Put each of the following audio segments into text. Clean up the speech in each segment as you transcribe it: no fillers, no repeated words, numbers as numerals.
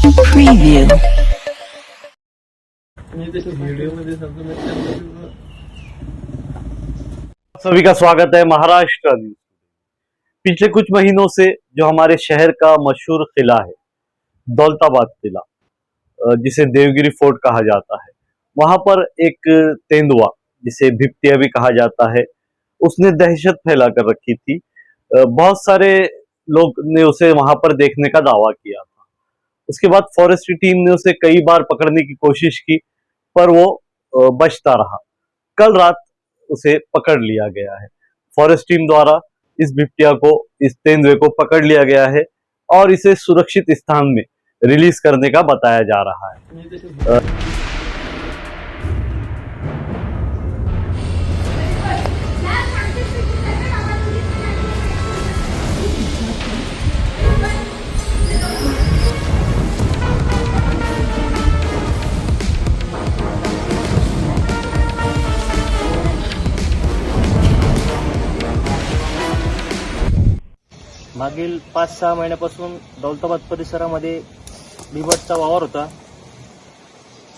Preview. सभी का स्वागत है महाराष्ट्र न्यूज। पिछले कुछ महीनों से जो हमारे शहर का मशहूर किला है, दौलताबाद किला, जिसे देवगिरी फोर्ट कहा जाता है, वहां पर एक तेंदुआ, जिसे भिप्तिया भी कहा जाता है, उसने दहशत फैला कर रखी थी। बहुत सारे लोग ने उसे वहां पर देखने का दावा किया था। उसके बाद फॉरेस्ट टीम ने उसे कई बार पकड़ने की कोशिश की, पर वो बचता रहा। कल रात उसे पकड़ लिया गया है। फॉरेस्ट टीम द्वारा इस भिप्टिया को, इस तेंदुए को पकड़ लिया गया है और इसे सुरक्षित स्थान में रिलीज करने का बताया जा रहा है। मागील 5-6 महिन्यापासून दौलताबाद परिसरामध्ये बिबटचा वावर होता.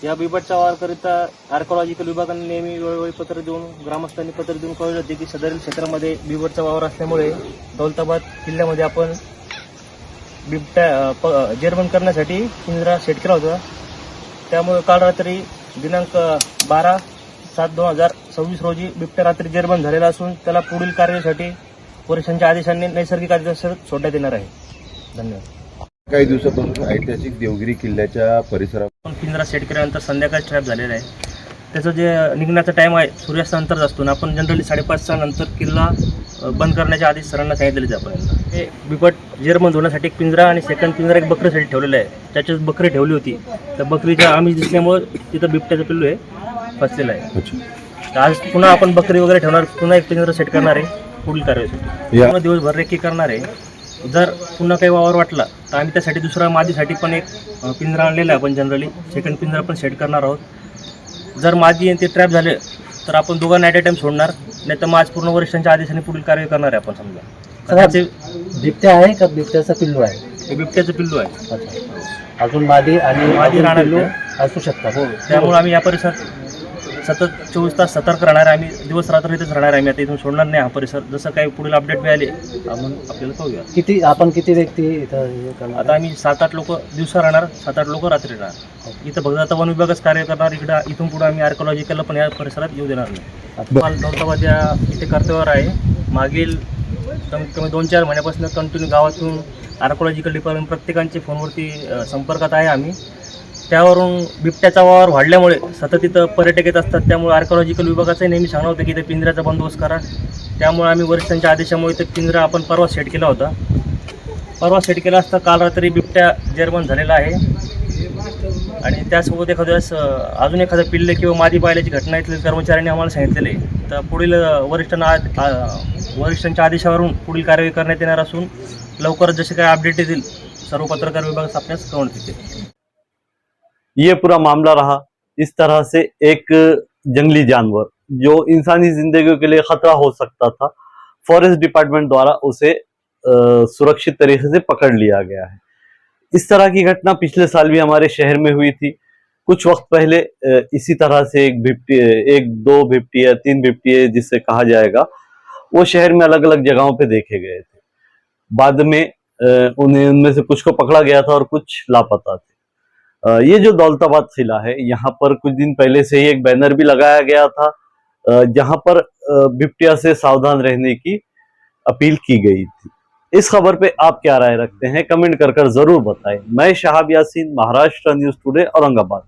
या बिबटच्या वावराकरिता आर्कोलॉजिकल विभागाने नेहमी वेळोवेळी पत्र देऊन, ग्रामस्थांनी पत्र देऊन कळवले होते की सदरील क्षेत्रामध्ये बिबटचा वावर असल्यामुळे दौलताबाद किल्ल्यामध्ये आपण बिबट्या जेरबंद करण्यासाठी पिंजरा सेट केला होता. त्यामुळे काल रात्री दिनांक 12/7/2026 रोजी बिबट्या रात्री जेरबंद झालेला असून त्याला पुढील कार्यसाठी वरिष्ठांच्या आदेशाने नैसर्गिक आदेशासह सोडण्यात येणार आहे. धन्यवाद. काही दिवसापासून ऐतिहासिक देवगिरी किल्ल्याच्या परिसरात पिंजरा सेट केल्यानंतर संध्याकाळी ट्रॅप झालेला आहे. त्याचं जे निघण्याचा टाइम आहे सूर्यास्तानंतर असतो ना, आपण जनरली 5:30 नंतर किल्ला बंद करण्याचे आदेश सरांना सांगितलेले आपण. हे बिबट जेरबंद होण्यासाठी एक पिंजरा आणि सेकंड पिंजरा एक बकरीसाठी ठेवलेला आहे. त्याच्यात बकरी ठेवली होती, त्या बकरीच्या आमिष दिसल्यामुळे तिथं बिबट्याचं पिल्लू आहे फसलेलं आहे. आज पुन्हा आपण बकरी वगैरे ठेवणार, पुन्हा एक पिंजरा सेट करणार आहे पुढील कार्यसाठी. दिवसभर रेकी करणार आहे. जर पुन्हा काही वावर वाटला तर आम्ही त्यासाठी दुसरा मादीसाठी पण एक पिंजरा आणलेला आहे. आपण जनरली सेकंड पिंजरा पण सेट करणार आहोत. जर मादी ते ट्रॅप झाले तर आपण दोघांना ॲट अ टाइम सोडणार, नाही तर मग आज पूर्ण वरिष्ठांच्या आदेशाने पुढील कार्य करणार आहे. आपण समजा बिबट्या आहे का बिबट्याचा पिल्लू आहे? हे बिबट्याचं पिल्लू आहे. अच्छा, अजून मादी राहणार पिल्लू असू शकतात. हो, त्यामुळे आम्ही या परिसरात सतत 24 तास सतर्क राहणार आहे. आम्ही दिवस रात्र इथेच राहणार आहे. आम्ही आता इथून सोडणार नाही हा परिसर. जसं काही पुढील अपडेट मिळाले आपण आपल्याला पाहूया. आपण किती व्यक्ती इथं? आता आम्ही 7-8 लोक दिवसा राहणार, 7-8 लोक रात्री राहणार. इथं फक्त आता वन विभागच कार्य करणार. इथून पुढे आम्ही आर्कोलॉजिकलला पण या परिसरात येऊ देणार नाही. दौलताबाद या इथे कर्तव्यावर आहे. मागील कमीत कमी 2-4 महिन्यापासून कंटिन्यू गावातून आर्कोलॉजिकल डिपार्टमेंट प्रत्येकांच्या फोनवरती संपर्कात आहे आम्ही. त्यावरून बिबट्याचा वावर वाढल्यामुळे सतत इथं पर्यटक येत असतात. त्यामुळे आर्कोलॉजिकल विभागाचंही नेहमी सांगणं होतं की इथे पिंजऱ्याचा बंदोबस्त करा. त्यामुळे आम्ही वरिष्ठांच्या आदेशामुळे इथे पिंजरा आपण परवा सेट केला होता. परवा सेट केला असता काल रात्री बिबट्या जेरबंद झालेला आहे. आणि त्यासोबत एखाद्या वेळेस अजून एखादं पिल्ले किंवा मादी पाहिल्याची घटना इथल्या कर्मचाऱ्यांनी आम्हाला सांगितलेली आहे. तर पुढील वरिष्ठांच्या आदेशावरून पुढील कार्यवाही करण्यात येणार असून लवकरच जसे काही अपडेट येतील सर्व पत्रकार विभाग आपल्यास कळवण्यात येतील. ये पूरा मामला रहा। इस तरह से एक जंगली जानवर जो इंसानी जिंदगी के लिए खतरा हो सकता था, फॉरेस्ट डिपार्टमेंट द्वारा उसे सुरक्षित तरीके से पकड़ लिया गया है। इस तरह की घटना पिछले साल भी हमारे शहर में हुई थी। कुछ वक्त पहले इसी तरह से एक दो भिप्टिया 3 भिप्टिया जिसे कहा जाएगा, वो शहर में अलग अलग जगहों पे देखे गए थे। बाद में उनमें से कुछ को पकड़ा गया था और कुछ लापता थे। ये जो दौलताबाद किला है, यहाँ पर कुछ दिन पहले से ही एक बैनर भी लगाया गया था, जहां पर बिबटिया से सावधान रहने की अपील की गई थी। इस खबर पे आप क्या राय रखते हैं, कमेंट कर जरूर बताएं। मैं शहाब यासीन, महाराष्ट्र न्यूज टुडे, औरंगाबाद।